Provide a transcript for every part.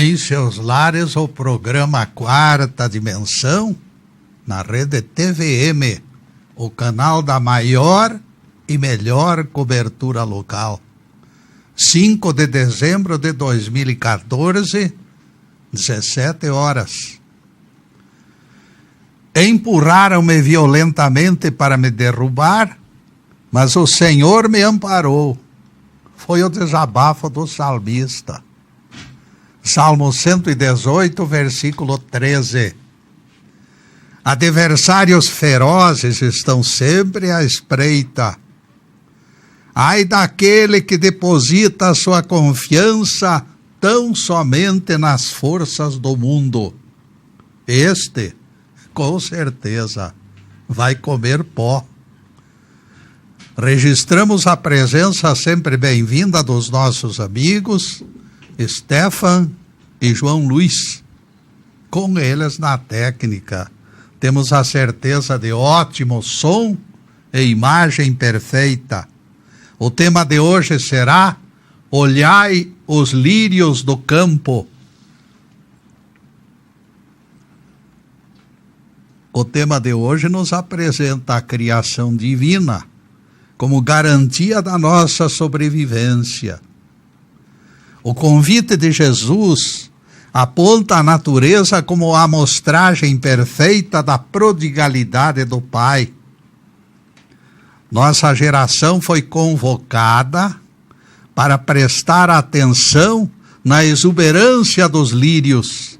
em seus lares o programa Quarta Dimensão, na rede TVM, o canal da maior e melhor cobertura local. 5 de dezembro de 2014, 17 horas. Empurraram-me violentamente para me derrubar, mas o Senhor me amparou. Foi o desabafo do salmista. Salmo 118, versículo 13. Adversários ferozes estão sempre à espreita. Ai daquele que deposita a sua confiança tão somente nas forças do mundo. Este, com certeza, vai comer pó. Registramos a presença sempre bem-vinda dos nossos amigos Stefan e João Luiz. Com eles na técnica, temos a certeza de ótimo som e imagem perfeita. O tema de hoje será: olhai os lírios do campo. O tema de hoje nos apresenta a criação divina como garantia da nossa sobrevivência. O convite de Jesus aponta a natureza como a amostragem perfeita da prodigalidade do Pai. Nossa geração foi convocada para prestar atenção na exuberância dos lírios.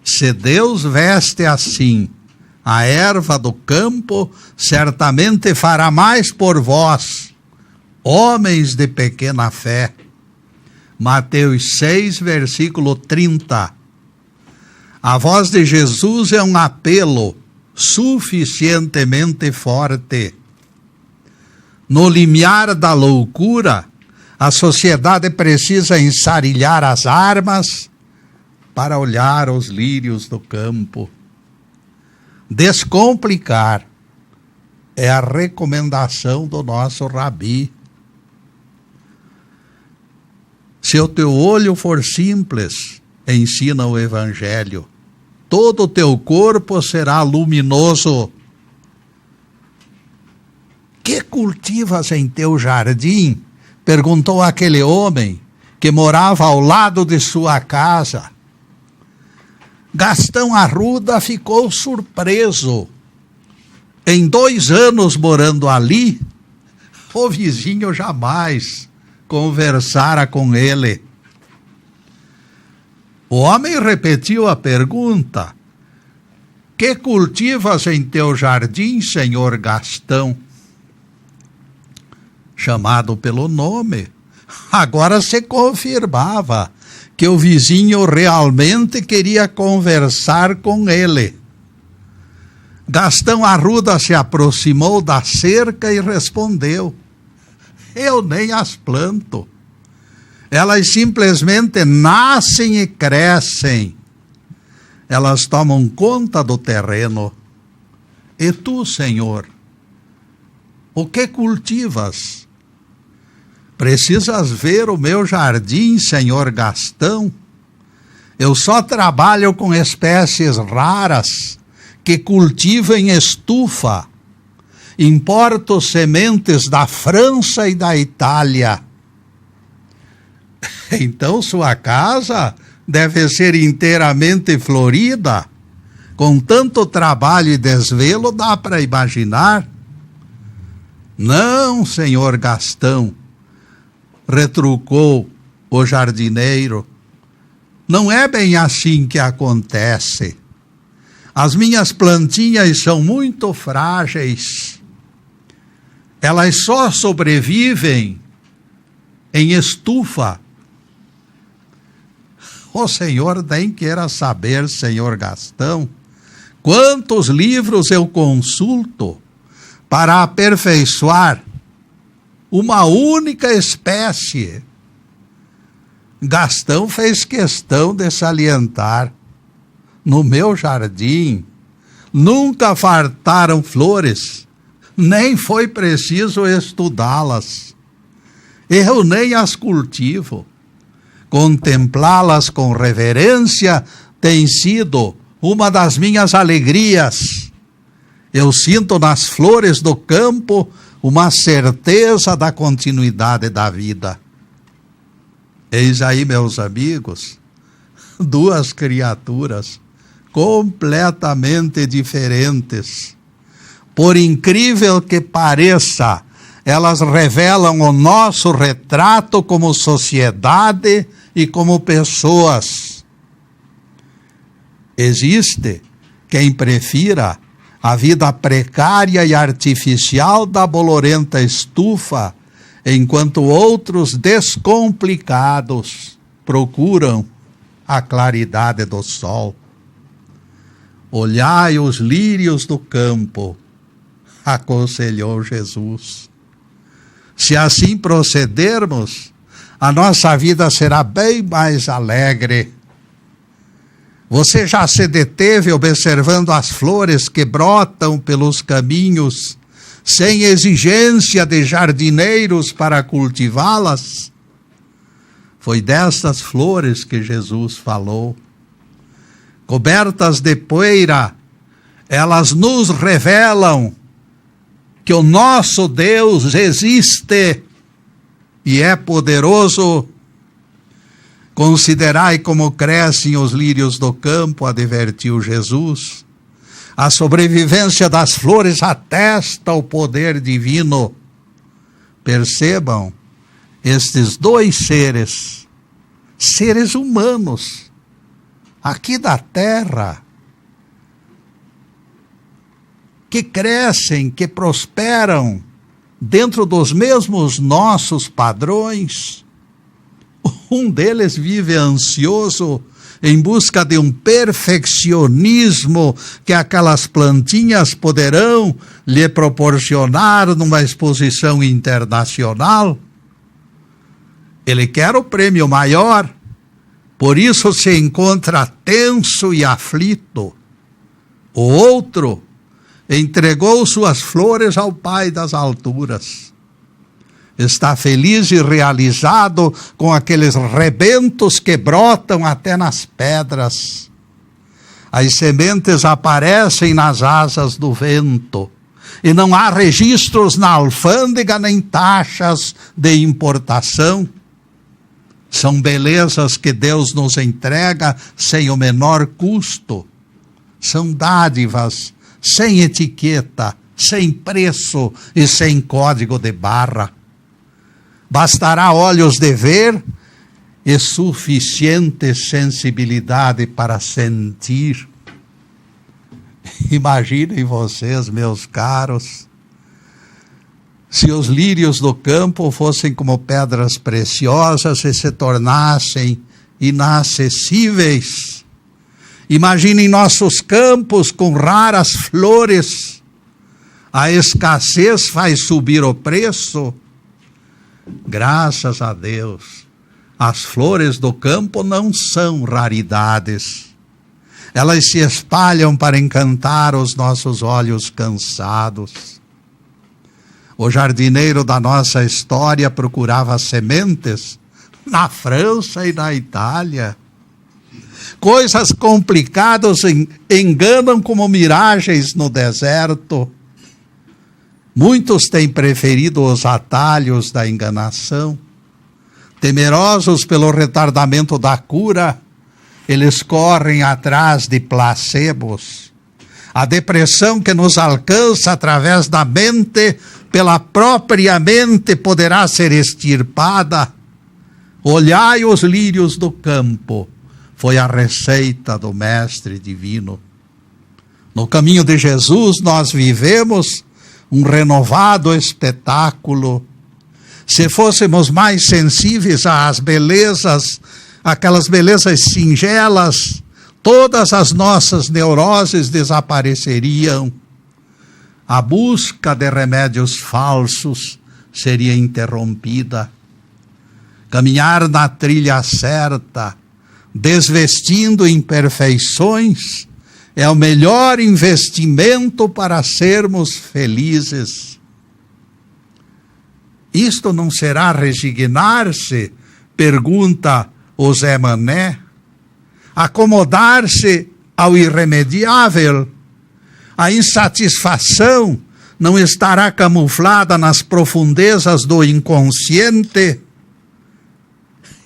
Se Deus veste assim a erva do campo, certamente fará mais por vós, homens de pequena fé. Mateus 6, versículo 30. A voz de Jesus é um apelo suficientemente forte. No limiar da loucura, a sociedade precisa ensarilhar as armas para olhar os lírios do campo. Descomplicar é a recomendação do nosso rabi. Se o teu olho for simples, ensina o Evangelho, todo o teu corpo será luminoso. Que cultivas em teu jardim? Perguntou aquele homem que morava ao lado de sua casa. Gastão Arruda ficou surpreso. Em 2 anos morando ali, o vizinho jamais conversara com ele. O homem repetiu a pergunta: que cultivas em teu jardim, senhor Gastão? Chamado pelo nome, agora se confirmava que o vizinho realmente queria conversar com ele. Gastão Arruda se aproximou da cerca e respondeu: eu nem as planto. Elas simplesmente nascem e crescem. Elas tomam conta do terreno. E tu, Senhor, o que cultivas? Precisas ver o meu jardim, senhor Gastão? Eu só trabalho com espécies raras que cultivo em estufa. Importo sementes da França e da Itália. Então sua casa deve ser inteiramente florida. Com tanto trabalho e desvelo, dá para imaginar. Não, senhor Gastão, retrucou o jardineiro. Não é bem assim que acontece. As minhas plantinhas são muito frágeis. Elas só sobrevivem em estufa. O senhor nem queira saber, senhor Gastão, quantos livros eu consulto para aperfeiçoar uma única espécie. Gastão fez questão de salientar: no meu jardim nunca fartaram flores, nem foi preciso estudá-las. Eu nem as cultivo. Contemplá-las com reverência tem sido uma das minhas alegrias. Eu sinto nas flores do campo uma certeza da continuidade da vida. Eis aí, meus amigos, duas criaturas completamente diferentes. Por incrível que pareça, elas revelam o nosso retrato como sociedade e como pessoas. Existe quem prefira a vida precária e artificial da bolorenta estufa, enquanto outros descomplicados procuram a claridade do sol. Olhai os lírios do campo, aconselhou Jesus. Se assim procedermos, a nossa vida será bem mais alegre. Você já se deteve observando as flores que brotam pelos caminhos, sem exigência de jardineiros para cultivá-las? Foi destas flores que Jesus falou. Cobertas de poeira, elas nos revelam que o nosso Deus existe e é poderoso. Considerai como crescem os lírios do campo, advertiu Jesus. A sobrevivência das flores atesta o poder divino. Percebam, estes dois seres humanos, aqui da terra, que crescem, que prosperam dentro dos mesmos nossos padrões. Um deles vive ansioso em busca de um perfeccionismo que aquelas plantinhas poderão lhe proporcionar numa exposição internacional. Ele quer o prêmio maior, por isso se encontra tenso e aflito. O outro entregou suas flores ao Pai das alturas. Está feliz e realizado com aqueles rebentos que brotam até nas pedras. As sementes aparecem nas asas do vento, e não há registros na alfândega nem taxas de importação. São belezas que Deus nos entrega sem o menor custo. São dádivas sem etiqueta, sem preço e sem código de barra. Bastará olhos de ver e suficiente sensibilidade para sentir. Imaginem vocês, meus caros, se os lírios do campo fossem como pedras preciosas e se tornassem inacessíveis. Imaginem nossos campos com raras flores. A escassez faz subir o preço. Graças a Deus, as flores do campo não são raridades. Elas se espalham para encantar os nossos olhos cansados. O jardineiro da nossa história procurava sementes na França e na Itália. Coisas complicadas enganam como miragens no deserto. Muitos têm preferido os atalhos da enganação. Temerosos pelo retardamento da cura, eles correm atrás de placebos. A depressão que nos alcança através da mente, pela própria mente, poderá ser extirpada. Olhai os lírios do campo, foi a receita do Mestre Divino. No caminho de Jesus nós vivemos um renovado espetáculo. Se fôssemos mais sensíveis às belezas, aquelas belezas singelas, todas as nossas neuroses desapareceriam. A busca de remédios falsos seria interrompida. Caminhar na trilha certa, desvestindo imperfeições, é o melhor investimento para sermos felizes. Isto não será resignar-se? Pergunta o Zé Mané, acomodar-se ao irremediável. A insatisfação não estará camuflada nas profundezas do inconsciente.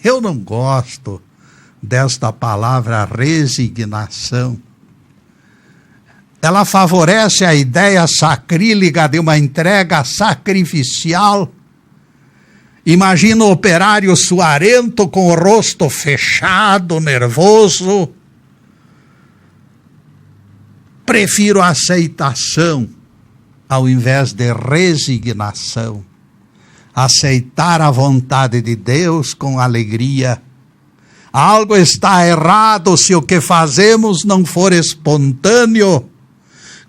Eu não gosto desta palavra resignação. Ela favorece a ideia sacrílega de uma entrega sacrificial. Imagina o operário suarento com o rosto fechado, nervoso. Prefiro a aceitação ao invés de resignação. Aceitar a vontade de Deus com alegria. Algo está errado se o que fazemos não for espontâneo.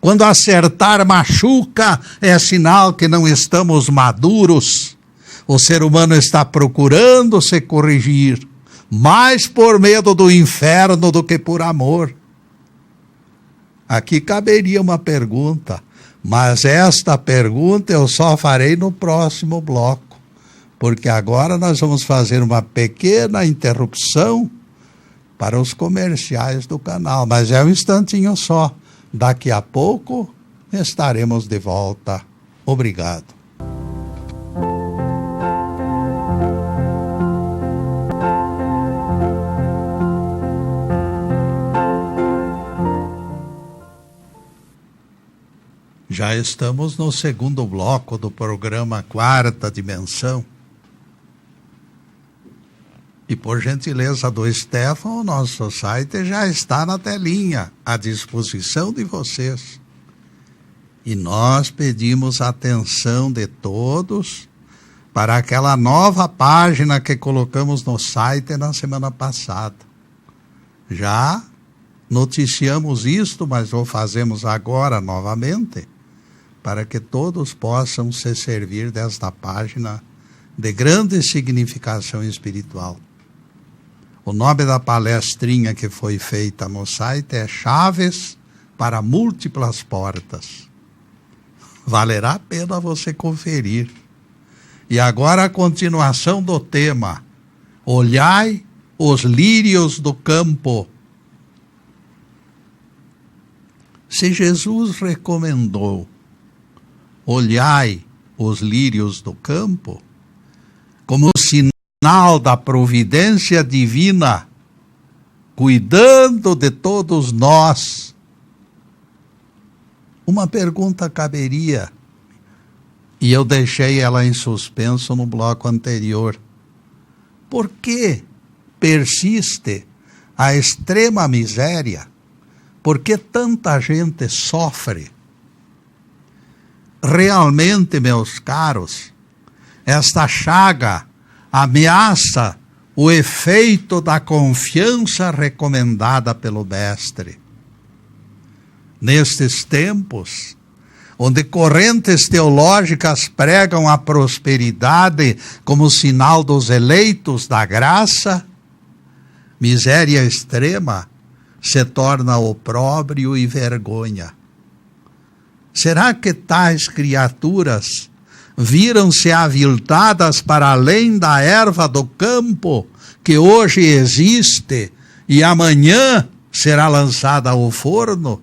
Quando acertar machuca, é sinal que não estamos maduros. O ser humano está procurando se corrigir, mais por medo do inferno do que por amor. Aqui caberia uma pergunta, mas esta pergunta eu só farei no próximo bloco, porque agora nós vamos fazer uma pequena interrupção para os comerciais do canal, mas é um instantinho só. Daqui a pouco estaremos de volta. Obrigado. Já estamos no segundo bloco do programa Quarta Dimensão. E por gentileza do Stefan, o nosso site já está na telinha, à disposição de vocês. E nós pedimos a atenção de todos para aquela nova página que colocamos no site na semana passada. Já noticiamos isto, mas o fazemos agora novamente, para que todos possam se servir desta página de grande significação espiritual. O nome da palestrinha que foi feita no site é Chaves para Múltiplas Portas. Valerá a pena você conferir. E agora a continuação do tema. Olhai os lírios do campo. Se Jesus recomendou, olhai os lírios do campo, como sinal da providência divina, cuidando de todos nós, uma pergunta caberia, e eu deixei ela em suspenso no bloco anterior. Por que persiste a extrema miséria? Por que tanta gente sofre? Realmente, meus caros, esta chaga ameaça o efeito da confiança recomendada pelo Mestre. Nestes tempos, onde correntes teológicas pregam a prosperidade como sinal dos eleitos da graça, miséria extrema se torna opróbrio e vergonha. Será que tais criaturas viram-se aviltadas para além da erva do campo, que hoje existe e amanhã será lançada ao forno?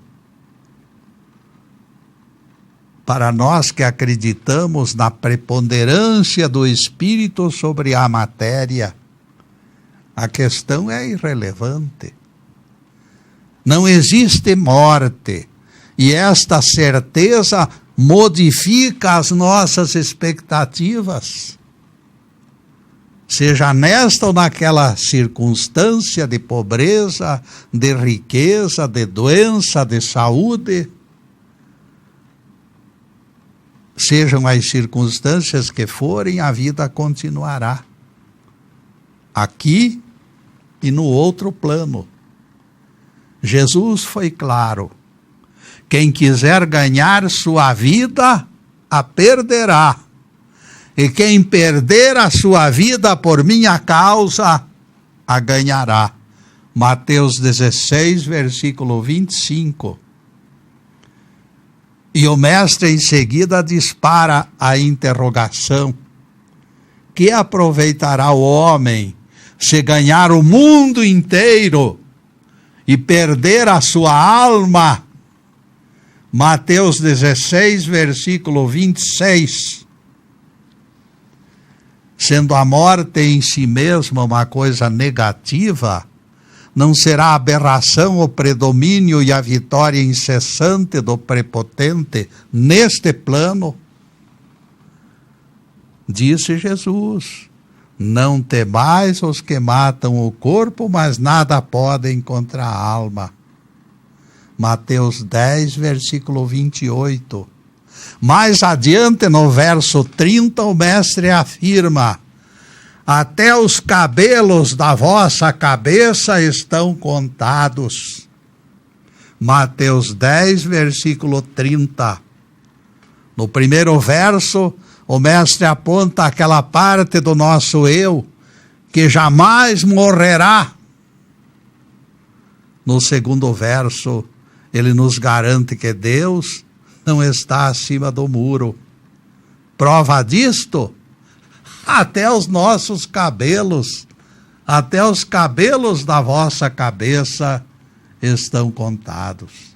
Para nós que acreditamos na preponderância do espírito sobre a matéria, a questão é irrelevante. Não existe morte, e esta certeza modifica as nossas expectativas. Seja nesta ou naquela circunstância de pobreza, de riqueza, de doença, de saúde, sejam as circunstâncias que forem, a vida continuará. Aqui e no outro plano. Jesus foi claro. Quem quiser ganhar sua vida, a perderá. E quem perder a sua vida por minha causa, a ganhará. Mateus 16, versículo 25. E o mestre em seguida dispara a interrogação: que aproveitará o homem se ganhar o mundo inteiro e perder a sua alma. Mateus 16, versículo 26. Sendo a morte em si mesma uma coisa negativa, não será a aberração, o predomínio e a vitória incessante do prepotente neste plano? Disse Jesus: não temais os que matam o corpo, mas nada podem contra a alma. Mateus 10, versículo 28. Mais adiante, no verso 30, o mestre afirma: até os cabelos da vossa cabeça estão contados. Mateus 10, versículo 30. No primeiro verso, o mestre aponta aquela parte do nosso eu que jamais morrerá. No segundo verso, ele nos garante que Deus não está acima do muro. Prova disto? Até os nossos cabelos, até os cabelos da vossa cabeça estão contados.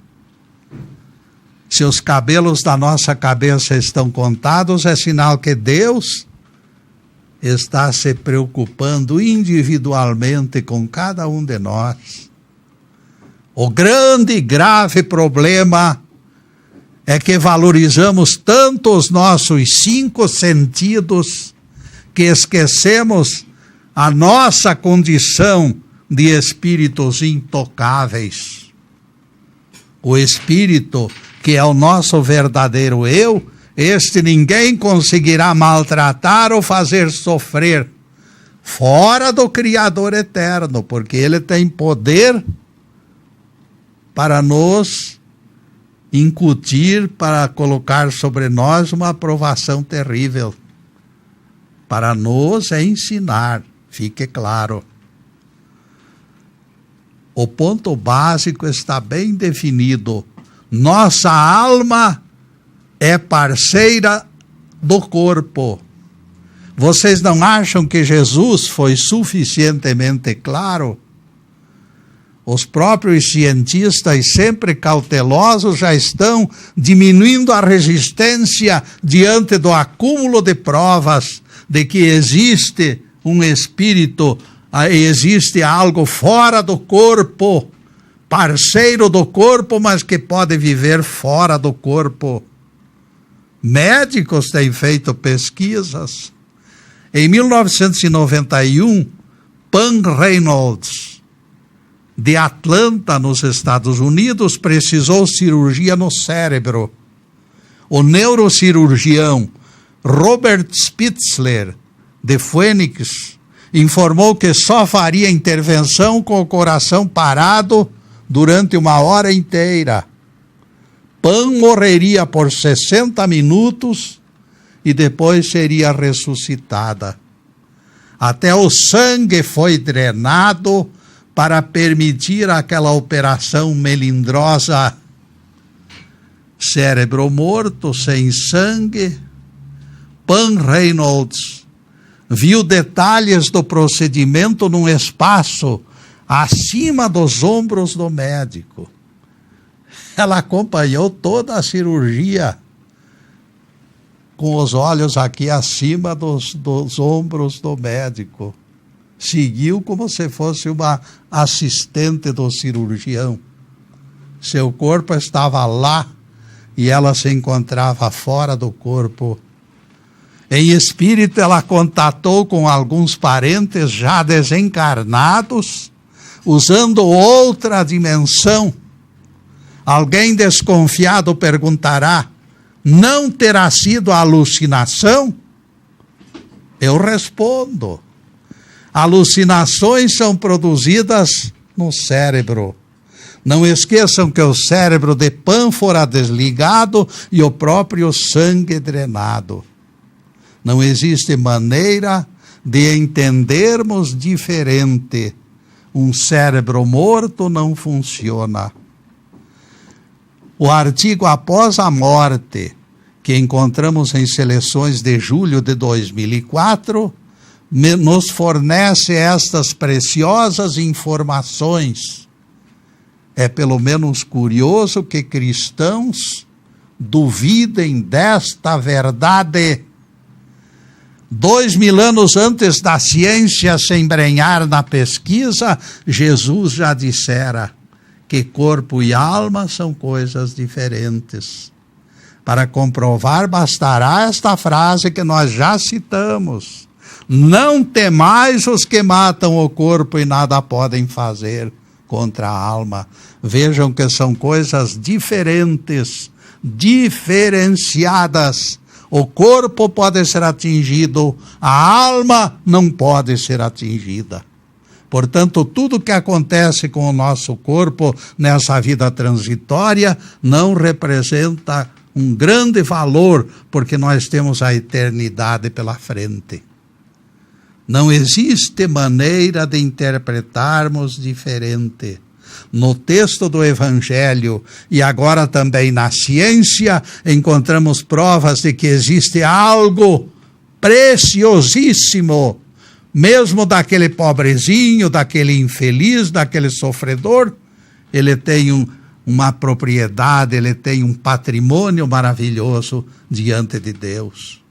Se os cabelos da nossa cabeça estão contados, é sinal que Deus está se preocupando individualmente com cada um de nós. O grande e grave problema é que valorizamos tanto os nossos 5 sentidos que esquecemos a nossa condição de espíritos intocáveis. O espírito, que é o nosso verdadeiro eu, este ninguém conseguirá maltratar ou fazer sofrer, fora do Criador eterno, porque ele tem poder para nos incutir, para colocar sobre nós uma aprovação terrível, para nos ensinar, fique claro. O ponto básico está bem definido. Nossa alma é parceira do corpo. Vocês não acham que Jesus foi suficientemente claro? Os próprios cientistas, sempre cautelosos, já estão diminuindo a resistência diante do acúmulo de provas de que existe um espírito, existe algo fora do corpo, parceiro do corpo, mas que pode viver fora do corpo. Médicos têm feito pesquisas. Em 1991, Pan Reynolds, de Atlanta, nos Estados Unidos, precisou cirurgia no cérebro. O neurocirurgião Robert Spitzler, de Phoenix, informou que só faria intervenção com o coração parado durante 1 hora inteira. Pan morreria por 60 minutos e depois seria ressuscitada. Até o sangue foi drenado para permitir aquela operação melindrosa. Cérebro morto, sem sangue. Pan Reynolds viu detalhes do procedimento num espaço acima dos ombros do médico. Ela acompanhou toda a cirurgia com os olhos aqui acima dos ombros do médico. Seguiu como se fosse uma assistente do cirurgião. Seu corpo estava lá e ela se encontrava fora do corpo. Em espírito, ela contatou com alguns parentes já desencarnados, usando outra dimensão. Alguém desconfiado perguntará: não terá sido alucinação? Eu respondo: alucinações são produzidas no cérebro. Não esqueçam que o cérebro de Pan fora desligado e o próprio sangue drenado. Não existe maneira de entendermos diferente. Um cérebro morto não funciona. O artigo Após a Morte, que encontramos em Seleções de julho de 2004, nos fornece estas preciosas informações. É pelo menos curioso que cristãos duvidem desta verdade. 2000 anos antes da ciência se embrenhar na pesquisa, Jesus já dissera que corpo e alma são coisas diferentes. Para comprovar, bastará esta frase que nós já citamos: não temais os que matam o corpo e nada podem fazer contra a alma. Vejam que são coisas diferentes, diferenciadas. O corpo pode ser atingido, a alma não pode ser atingida. Portanto, tudo que acontece com o nosso corpo nessa vida transitória não representa um grande valor, porque nós temos a eternidade pela frente. Não existe maneira de interpretarmos diferente. No texto do Evangelho e agora também na ciência, encontramos provas de que existe algo preciosíssimo, mesmo daquele pobrezinho, daquele infeliz, daquele sofredor. Ele tem uma propriedade, ele tem um patrimônio maravilhoso diante de Deus.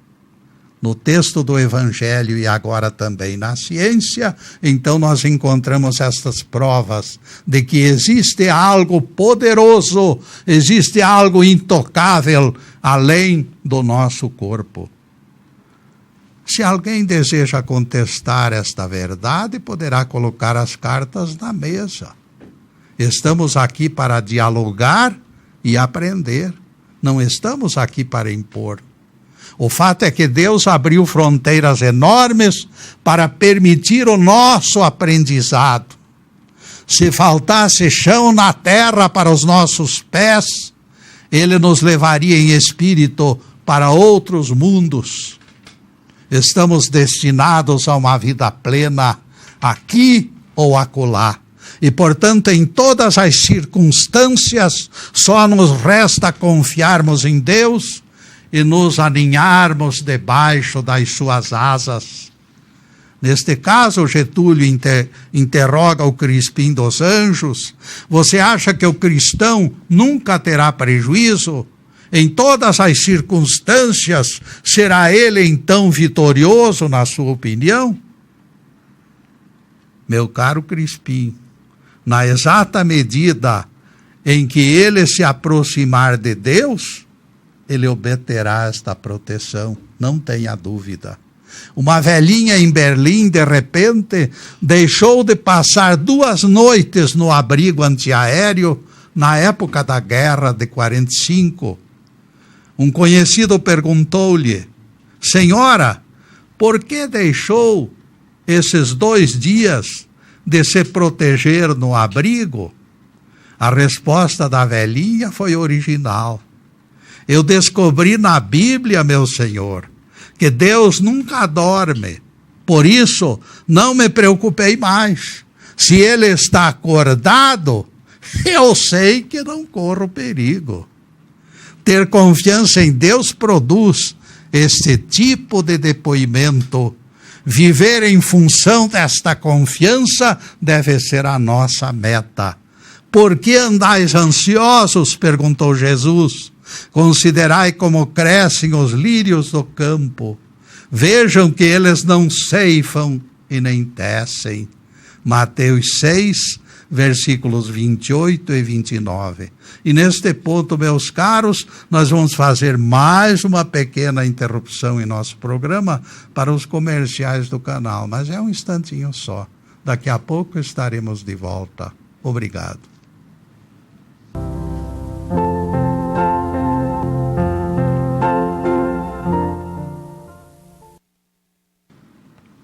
No texto do Evangelho e agora também na ciência, então nós encontramos estas provas de que existe algo poderoso, existe algo intocável além do nosso corpo. Se alguém deseja contestar esta verdade, poderá colocar as cartas na mesa. Estamos aqui para dialogar e aprender, não estamos aqui para impor. O fato é que Deus abriu fronteiras enormes para permitir o nosso aprendizado. Se faltasse chão na terra para os nossos pés, Ele nos levaria em espírito para outros mundos. Estamos destinados a uma vida plena, aqui ou acolá. E, portanto, em todas as circunstâncias, só nos resta confiarmos em Deus e nos aninharmos debaixo das suas asas. Neste caso, Getúlio interroga o Crispim dos Anjos: você acha que o cristão nunca terá prejuízo? Em todas as circunstâncias, será ele então vitorioso, na sua opinião? Meu caro Crispim, na exata medida em que ele se aproximar de Deus, ele obterá esta proteção, não tenha dúvida. Uma velhinha em Berlim, de repente, deixou de passar 2 noites no abrigo antiaéreo na época da guerra de 45. Um conhecido perguntou-lhe: senhora, por que deixou esses 2 dias de se proteger no abrigo? A resposta da velhinha foi original: eu descobri na Bíblia, meu senhor, que Deus nunca dorme. Por isso, não me preocupei mais. Se ele está acordado, eu sei que não corro perigo. Ter confiança em Deus produz este tipo de depoimento. Viver em função desta confiança deve ser a nossa meta. Por que andais ansiosos? Perguntou Jesus. Considerai como crescem os lírios do campo. Vejam que eles não ceifam e nem tecem. Mateus 6, versículos 28 e 29. E neste ponto, meus caros, nós vamos fazer mais uma pequena interrupção em nosso programa para os comerciais do canal. Mas é um instantinho só. Daqui a pouco estaremos de volta. Obrigado.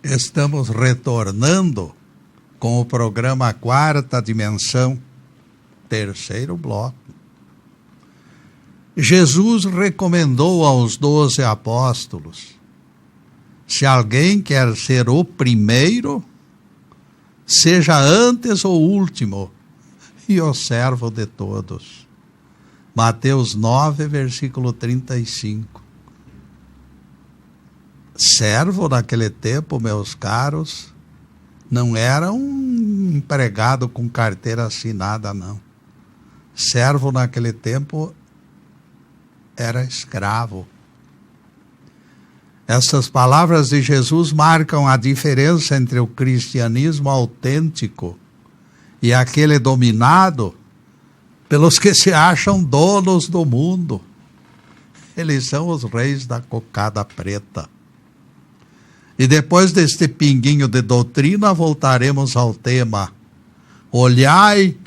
Estamos retornando com o programa Quarta Dimensão, 3º bloco. Jesus recomendou aos 12 apóstolos: se alguém quer ser o primeiro, seja antes o último e o servo de todos. Mateus 9, versículo 35. Servo naquele tempo, meus caros, não era um empregado com carteira assinada, não. Servo naquele tempo era escravo. Essas palavras de Jesus marcam a diferença entre o cristianismo autêntico e aquele dominado pelos que se acham donos do mundo. Eles são os reis da cocada preta. E depois deste pinguinho de doutrina, voltaremos ao tema. Olhai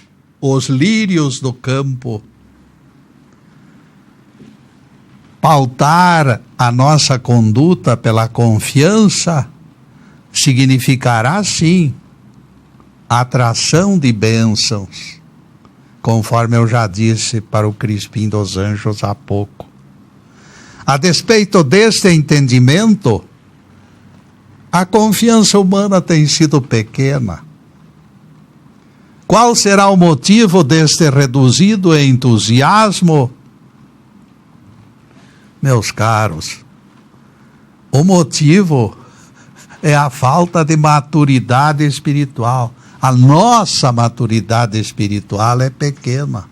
os lírios do campo. Pautar a nossa conduta pela confiança significará, sim, atração de bênçãos, conforme eu já disse para o Crispim dos Anjos há pouco. A despeito deste entendimento, a confiança humana tem sido pequena. Qual será o motivo deste reduzido entusiasmo? Meus caros, o motivo é a falta de maturidade espiritual. A nossa maturidade espiritual é pequena.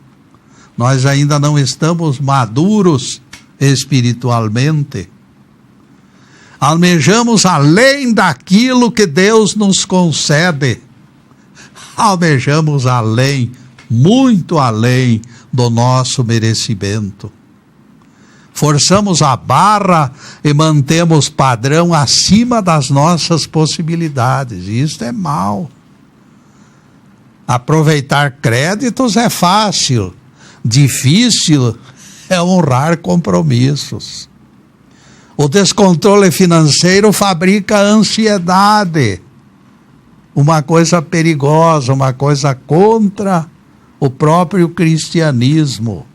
Nós ainda não estamos maduros espiritualmente. Almejamos além daquilo que Deus nos concede. Almejamos além, muito além do nosso merecimento. Forçamos a barra e mantemos padrão acima das nossas possibilidades. Isso é mal. Aproveitar créditos é fácil. Difícil é honrar compromissos. O descontrole financeiro fabrica ansiedade. Uma coisa perigosa, uma coisa contra o próprio cristianismo.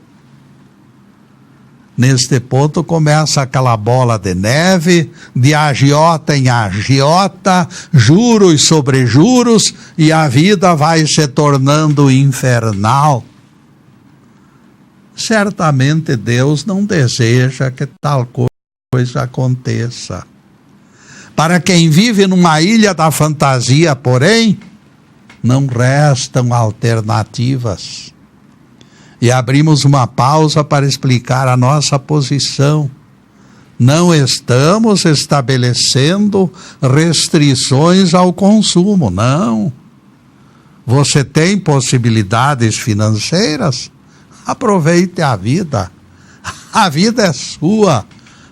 Neste ponto começa aquela bola de neve, de agiota em agiota, juros sobre juros, e a vida vai se tornando infernal. Certamente Deus não deseja que tal coisa aconteça. Para quem vive numa ilha da fantasia, porém, não restam alternativas. E abrimos uma pausa para explicar a nossa posição. Não estamos estabelecendo restrições ao consumo, não. Você tem possibilidades financeiras? Aproveite a vida. A vida é sua.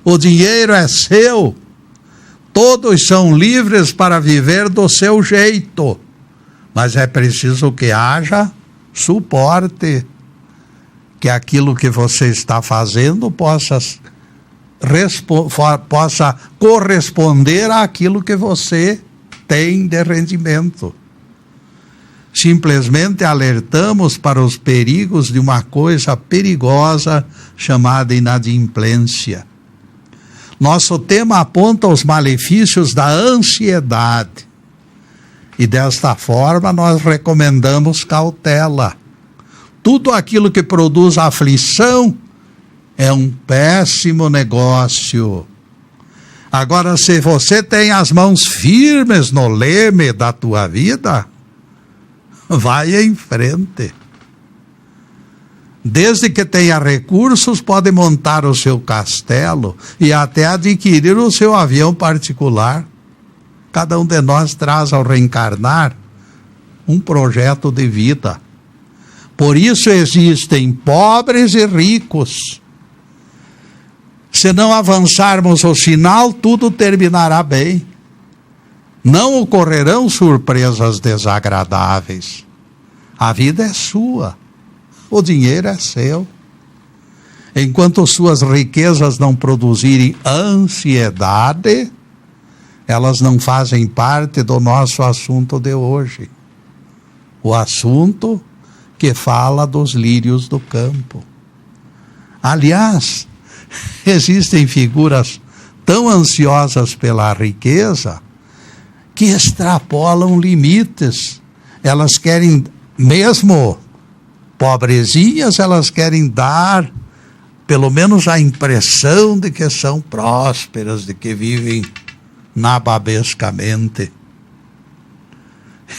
O dinheiro é seu. Todos são livres para viver do seu jeito. Mas é preciso que haja suporte. Que aquilo que você está fazendo possa corresponder àquilo que você tem de rendimento. Simplesmente alertamos para os perigos de uma coisa perigosa chamada inadimplência. Nosso tema aponta os malefícios da ansiedade. E desta forma nós recomendamos cautela. Tudo aquilo que produz aflição é um péssimo negócio. Agora, se você tem as mãos firmes no leme da tua vida, vai em frente. Desde que tenha recursos, pode montar o seu castelo e até adquirir o seu avião particular. Cada um de nós traz ao reencarnar um projeto de vida. Por isso existem pobres e ricos. Se não avançarmos o sinal, tudo terminará bem. Não ocorrerão surpresas desagradáveis. A vida é sua. O dinheiro é seu. Enquanto suas riquezas não produzirem ansiedade, elas não fazem parte do nosso assunto de hoje. O assunto que fala dos lírios do campo. Aliás, existem figuras tão ansiosas pela riqueza que extrapolam limites. Elas querem, mesmo pobrezinhas, elas querem dar pelo menos a impressão de que são prósperas, de que vivem nababescamente.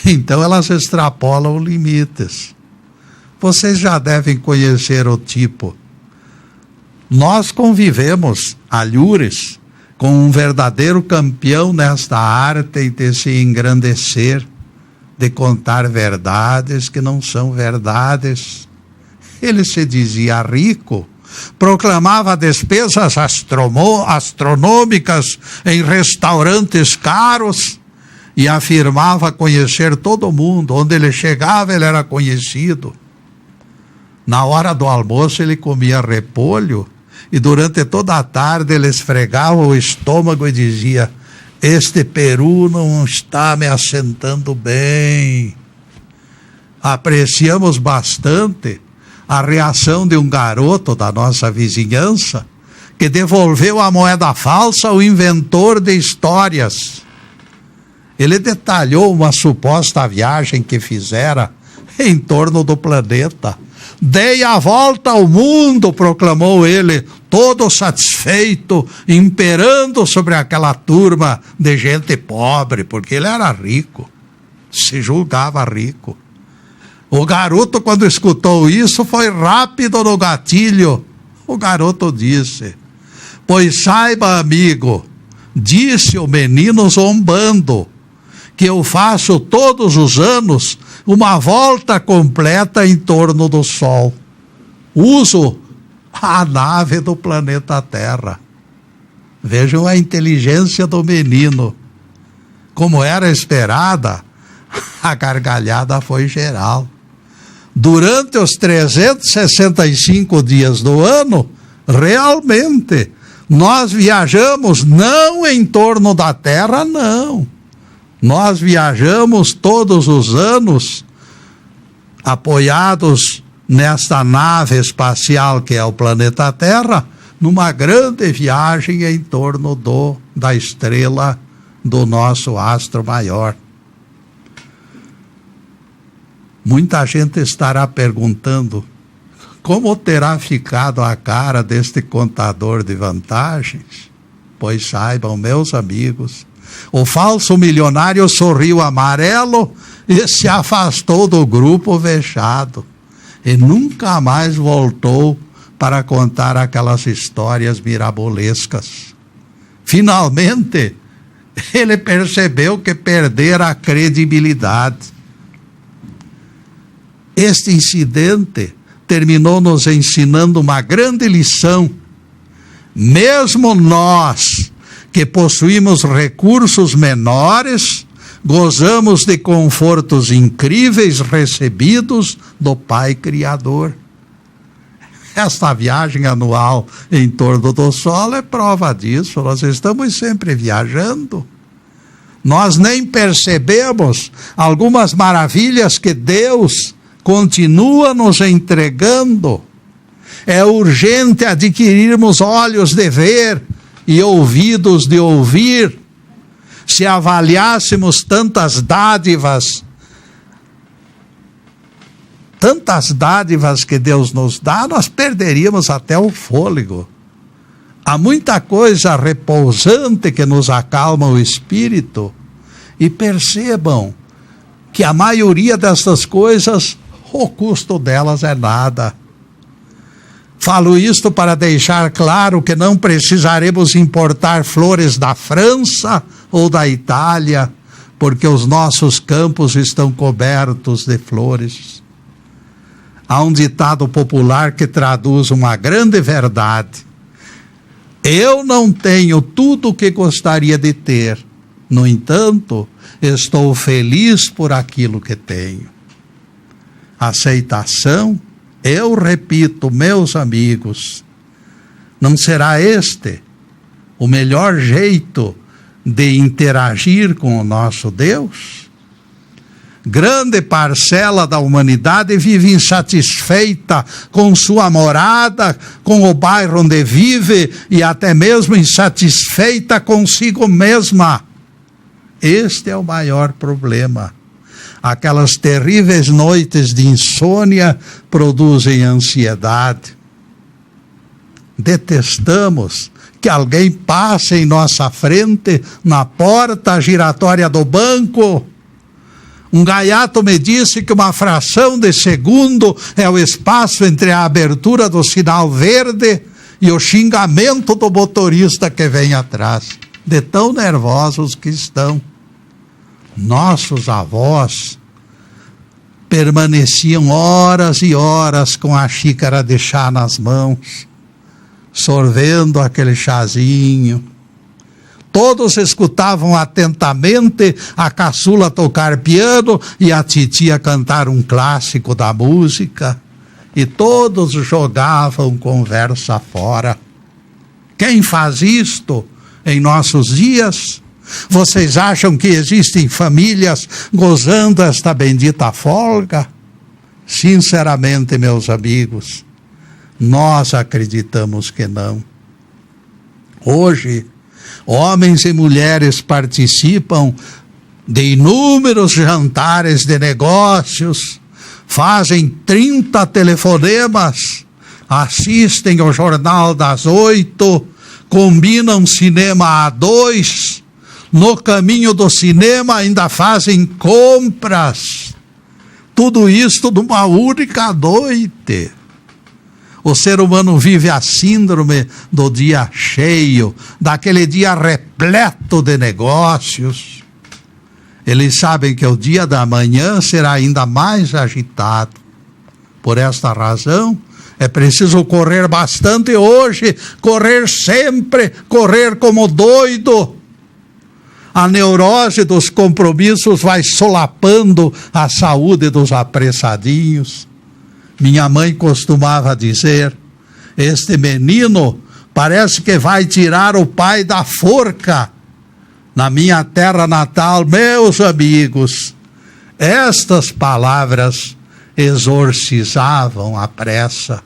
Então elas extrapolam limites. Vocês já devem conhecer o tipo. Nós convivemos, alhures, com um verdadeiro campeão nesta arte de se engrandecer, de contar verdades que não são verdades. Ele se dizia rico, proclamava despesas astronômicas em restaurantes caros e afirmava conhecer todo mundo. Onde ele chegava, ele era conhecido. Na hora do almoço, ele comia repolho e durante toda a tarde ele esfregava o estômago e dizia: este peru não está me assentando bem. Apreciamos bastante a reação de um garoto da nossa vizinhança que devolveu a moeda falsa ao inventor de histórias. Ele detalhou uma suposta viagem que fizera em torno do planeta. Dei a volta ao mundo, proclamou ele, todo satisfeito, imperando sobre aquela turma de gente pobre, porque ele era rico, se julgava rico. O garoto, quando escutou isso, foi rápido no gatilho. O garoto disse: pois saiba, amigo, disse o menino zombando, que eu faço todos os anos uma volta completa em torno do Sol. Uso a nave do planeta Terra. Vejam a inteligência do menino. Como era esperada, a gargalhada foi geral. Durante os 365 dias do ano, realmente, nós viajamos não em torno da Terra, não. Nós viajamos todos os anos, apoiados nesta nave espacial que é o planeta Terra, numa grande viagem em torno da estrela do nosso astro maior. Muita gente estará perguntando como terá ficado a cara deste contador de vantagens. Pois saibam, meus amigos, o falso milionário sorriu amarelo e se afastou do grupo vexado. E nunca mais voltou para contar aquelas histórias mirabolescas. Finalmente, ele percebeu que perdera a credibilidade. Este incidente terminou nos ensinando uma grande lição. Mesmo nós, que possuímos recursos menores, gozamos de confortos incríveis recebidos do Pai Criador. Esta viagem anual em torno do Sol é prova disso. Nós estamos sempre viajando. Nós nem percebemos algumas maravilhas que Deus continua nos entregando. É urgente adquirirmos olhos de ver e ouvidos de ouvir. Se avaliássemos tantas dádivas que Deus nos dá, nós perderíamos até o fôlego. Há muita coisa repousante que nos acalma o espírito. E percebam que a maioria dessas coisas, o custo delas é nada. Falo isto para deixar claro que não precisaremos importar flores da França ou da Itália, porque os nossos campos estão cobertos de flores. Há um ditado popular que traduz uma grande verdade. Eu não tenho tudo o que gostaria de ter, no entanto, estou feliz por aquilo que tenho. Aceitação, eu repito, meus amigos, não será este o melhor jeito de interagir com o nosso Deus? Grande parcela da humanidade vive insatisfeita com sua morada, com o bairro onde vive e até mesmo insatisfeita consigo mesma. Este é o maior problema. Aquelas terríveis noites de insônia produzem ansiedade. Detestamos que alguém passe em nossa frente na porta giratória do banco. Um gaiato me disse que uma fração de segundo é o espaço entre a abertura do sinal verde e o xingamento do motorista que vem atrás, de tão nervosos que estão. Nossos avós permaneciam horas e horas com a xícara de chá nas mãos, sorvendo aquele chazinho. Todos escutavam atentamente a caçula tocar piano e a titia cantar um clássico da música, e todos jogavam conversa fora. Quem faz isto em nossos dias? Vocês acham que existem famílias gozando esta bendita folga? Sinceramente, meus amigos, nós acreditamos que não. Hoje, homens e mulheres participam de inúmeros jantares de negócios, fazem 30 telefonemas, assistem ao Jornal das 8, combinam cinema a 2, no caminho do cinema ainda fazem compras. Tudo isso numa única noite. O ser humano vive a síndrome do dia cheio, daquele dia repleto de negócios. Eles sabem que o dia da manhã será ainda mais agitado. Por esta razão, é preciso correr bastante hoje, correr sempre, correr como doido. A neurose dos compromissos vai solapando a saúde dos apressadinhos. Minha mãe costumava dizer: este menino parece que vai tirar o pai da forca. Na minha terra natal, meus amigos, estas palavras exorcizavam a pressa.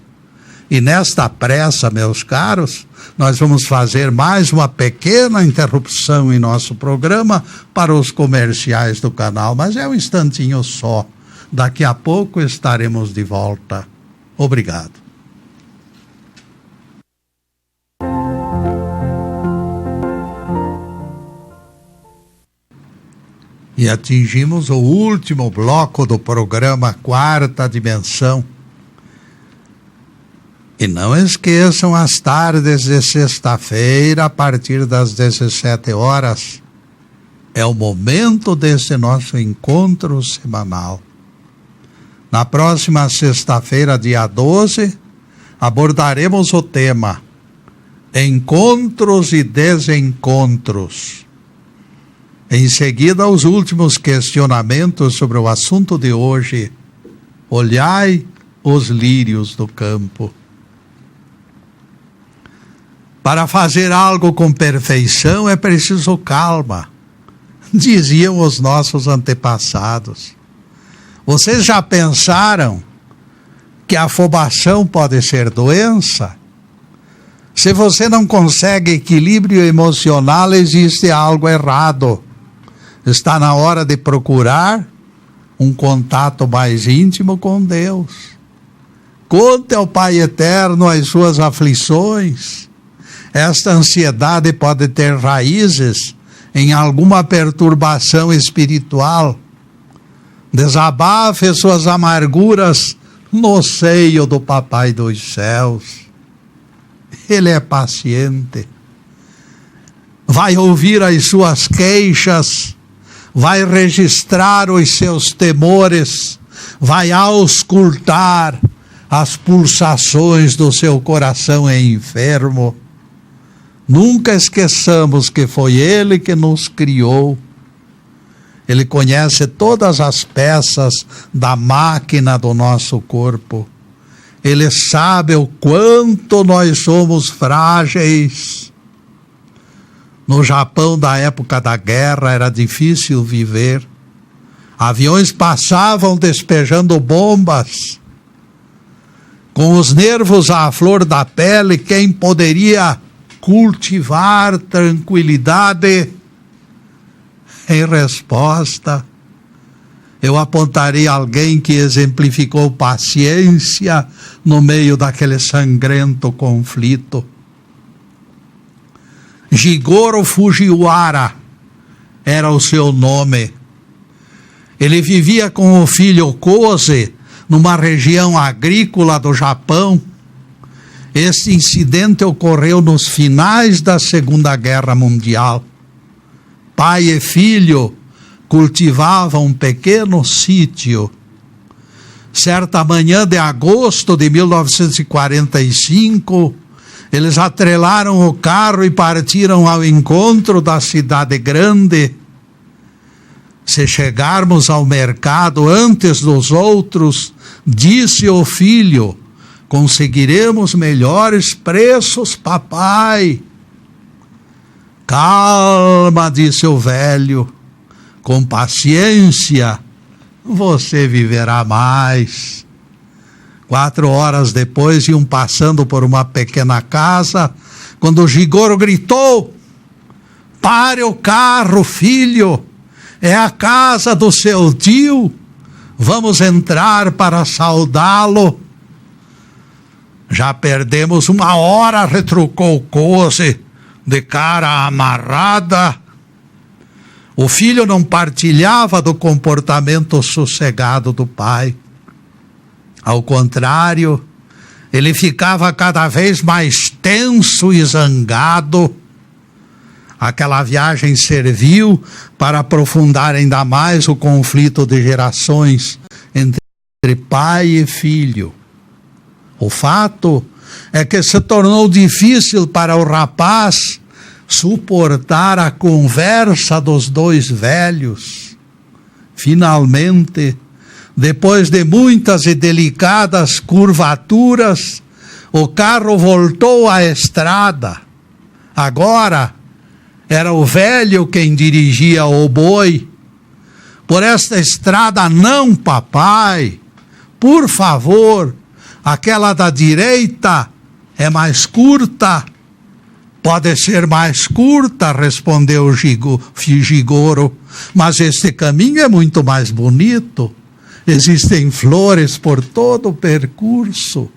E nesta pressa, meus caros, nós vamos fazer mais uma pequena interrupção em nosso programa para os comerciais do canal, mas é um instantinho só. Daqui a pouco estaremos de volta. Obrigado. E atingimos o último bloco do programa Quarta Dimensão. E não esqueçam as tardes de sexta-feira, a partir das 17 horas. É o momento desse nosso encontro semanal. Na próxima sexta-feira, dia 12, abordaremos o tema Encontros e Desencontros. Em seguida, os últimos questionamentos sobre o assunto de hoje. Olhai os lírios do campo. Para fazer algo com perfeição é preciso calma, diziam os nossos antepassados. Vocês já pensaram que a afobação pode ser doença? Se você não consegue equilíbrio emocional, existe algo errado. Está na hora de procurar um contato mais íntimo com Deus. Conte ao Pai Eterno as suas aflições. Esta ansiedade pode ter raízes em alguma perturbação espiritual. Desabafe suas amarguras no seio do Papai dos Céus. Ele é paciente. Vai ouvir as suas queixas, vai registrar os seus temores, vai auscultar as pulsações do seu coração enfermo. Nunca esqueçamos que foi Ele que nos criou. Ele conhece todas as peças da máquina do nosso corpo. Ele sabe o quanto nós somos frágeis. No Japão da época da guerra era difícil viver. Aviões passavam despejando bombas. Com os nervos à flor da pele, quem poderia cultivar tranquilidade? Em resposta, eu apontarei alguém que exemplificou paciência no meio daquele sangrento conflito. Jigoro Fujiwara era o seu nome. Ele vivia com o filho Kose numa região agrícola do Japão. Esse incidente ocorreu nos finais da Segunda Guerra Mundial. Pai e filho cultivavam um pequeno sítio. Certa manhã de agosto de 1945, eles atrelaram o carro e partiram ao encontro da cidade grande. Se chegarmos ao mercado antes dos outros, disse o filho, conseguiremos melhores preços, papai. Calma, disse o velho, com paciência, você viverá mais. 4 horas depois iam passando por uma pequena casa, quando Jigoro gritou: pare o carro, filho, é a casa do seu tio, vamos entrar para saudá-lo. Já perdemos 1 hora, retrucou Kose, de cara amarrada. O filho não partilhava do comportamento sossegado do pai. Ao contrário, ele ficava cada vez mais tenso e zangado. Aquela viagem serviu para aprofundar ainda mais o conflito de gerações entre pai e filho. O fato é que se tornou difícil para o rapaz suportar a conversa dos 2 velhos. Finalmente, depois de muitas e delicadas curvaturas, o carro voltou à estrada. Agora era o velho quem dirigia o boi. Por esta estrada não, papai. Por favor, aquela da direita é mais curta. Pode ser mais curta, respondeu Jigoro, mas este caminho é muito mais bonito. Existem flores por todo o percurso.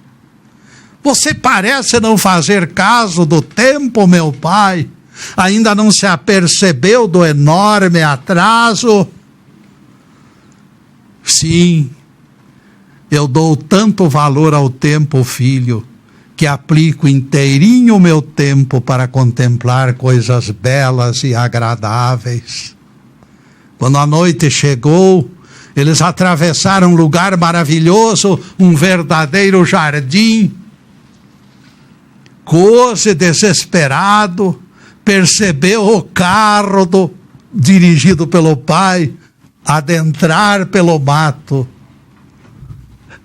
Você parece não fazer caso do tempo, meu pai. Ainda não se apercebeu do enorme atraso? Sim, eu dou tanto valor ao tempo, filho, que aplico inteirinho o meu tempo para contemplar coisas belas e agradáveis. Quando a noite chegou, eles atravessaram um lugar maravilhoso, um verdadeiro jardim. Kose, desesperado, percebeu o carro dirigido pelo pai adentrar pelo mato.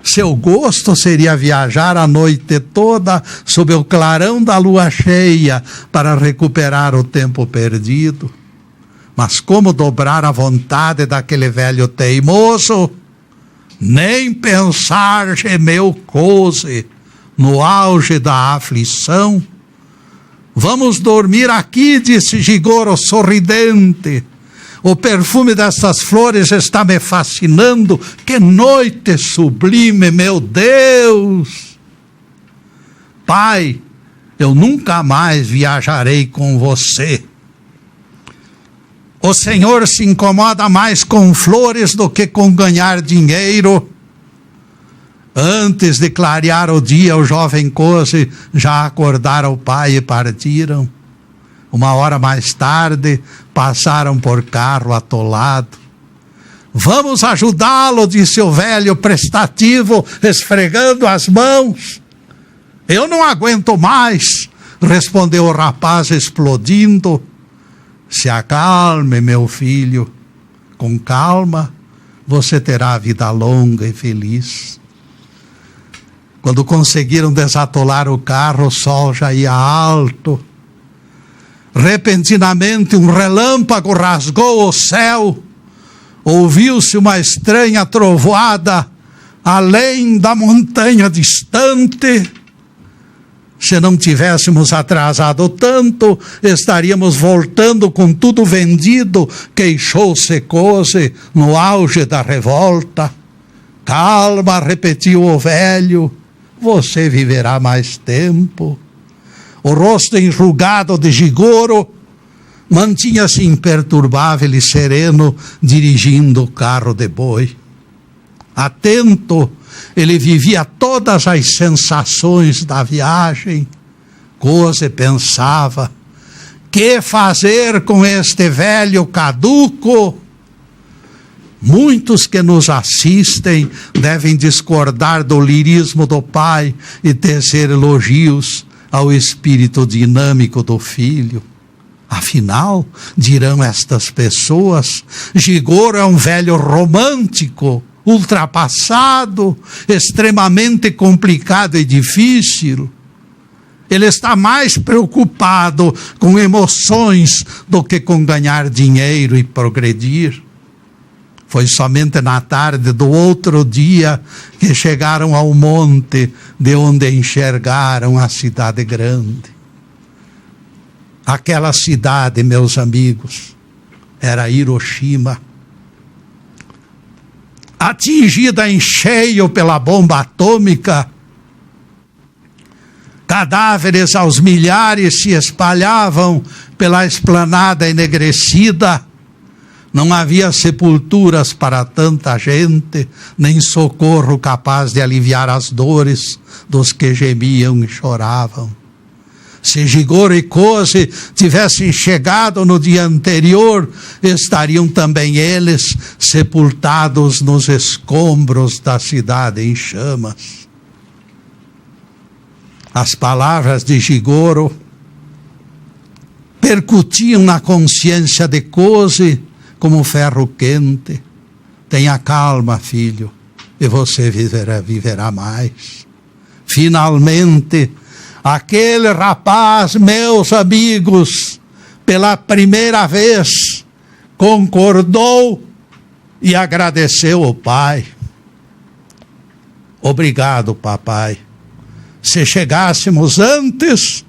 Seu gosto seria viajar a noite toda sob o clarão da lua cheia para recuperar o tempo perdido. Mas como dobrar a vontade daquele velho teimoso? Nem pensar, gemeu Kose, no auge da aflição. Vamos dormir aqui, disse Jigoro sorridente. O perfume dessas flores está me fascinando. Que noite sublime, meu Deus! Pai, eu nunca mais viajarei com você. O senhor se incomoda mais com flores do que com ganhar dinheiro. Antes de clarear o dia, o jovem Kose já acordara o pai e partiram. 1 hora mais tarde, passaram por carro atolado. Vamos ajudá-lo, disse o velho prestativo, esfregando as mãos. Eu não aguento mais, respondeu o rapaz explodindo. Se acalme, meu filho. Com calma, você terá vida longa e feliz. Quando conseguiram desatolar o carro, o sol já ia alto. Repentinamente, um relâmpago rasgou o céu. Ouviu-se uma estranha trovoada além da montanha distante. Se não tivéssemos atrasado tanto, estaríamos voltando com tudo vendido, queixou-se Kose no auge da revolta. Calma, repetiu o velho, você viverá mais tempo. O rosto enrugado de Gigoro mantinha-se imperturbável e sereno, dirigindo o carro de boi. Atento, ele vivia todas as sensações da viagem. Cose pensava: que fazer com este velho caduco? Muitos que nos assistem devem discordar do lirismo do pai e tecer elogios ao espírito dinâmico do filho. Afinal, dirão estas pessoas, Gigoro é um velho romântico, ultrapassado, extremamente complicado e difícil. Ele está mais preocupado com emoções do que com ganhar dinheiro e progredir. Foi somente na tarde do outro dia que chegaram ao monte, de onde enxergaram a cidade grande. Aquela cidade, meus amigos, era Hiroshima. Atingida em cheio pela bomba atômica, cadáveres aos milhares se espalhavam pela esplanada enegrecida. Não havia sepulturas para tanta gente, nem socorro capaz de aliviar as dores dos que gemiam e choravam. Se Gigoro e Cose tivessem chegado no dia anterior, estariam também eles sepultados nos escombros da cidade em chamas. As palavras de Gigoro percutiam na consciência de Cose como ferro quente. Tenha calma, filho, e você viverá mais. Finalmente, aquele rapaz, meus amigos, pela primeira vez, concordou e agradeceu ao pai. Obrigado, papai. Se chegássemos antes,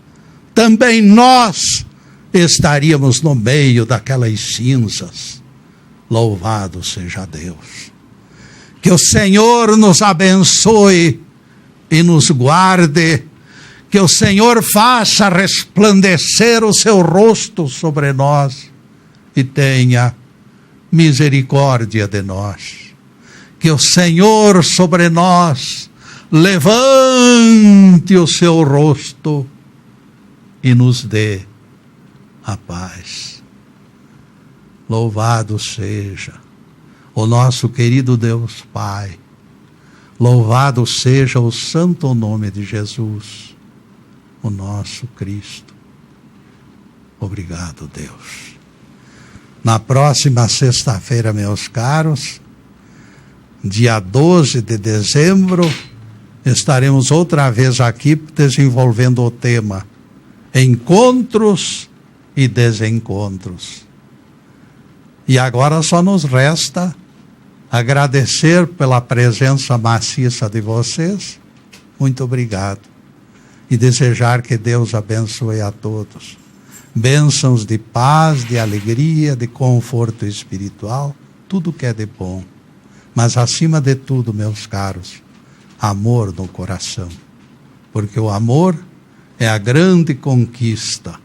também nós estaríamos no meio daquelas cinzas. Louvado seja Deus. Que o Senhor nos abençoe e nos guarde. Que o Senhor faça resplandecer o seu rosto sobre nós e tenha misericórdia de nós. Que o Senhor sobre nós levante o seu rosto e nos dê a paz. Louvado seja o nosso querido Deus Pai. Louvado seja o santo nome de Jesus, o nosso Cristo. Obrigado, Deus. Na próxima sexta-feira, meus caros, dia 12 de dezembro, estaremos outra vez aqui desenvolvendo o tema Encontros e Desencontros. E agora só nos resta agradecer pela presença maciça de vocês. Muito obrigado. E desejar que Deus abençoe a todos. Bênçãos de paz, de alegria, de conforto espiritual, tudo que é de bom. Mas acima de tudo, meus caros, amor no coração. Porque o amor é a grande conquista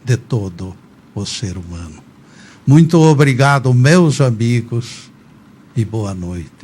de todo o ser humano. Muito obrigado, meus amigos, e boa noite.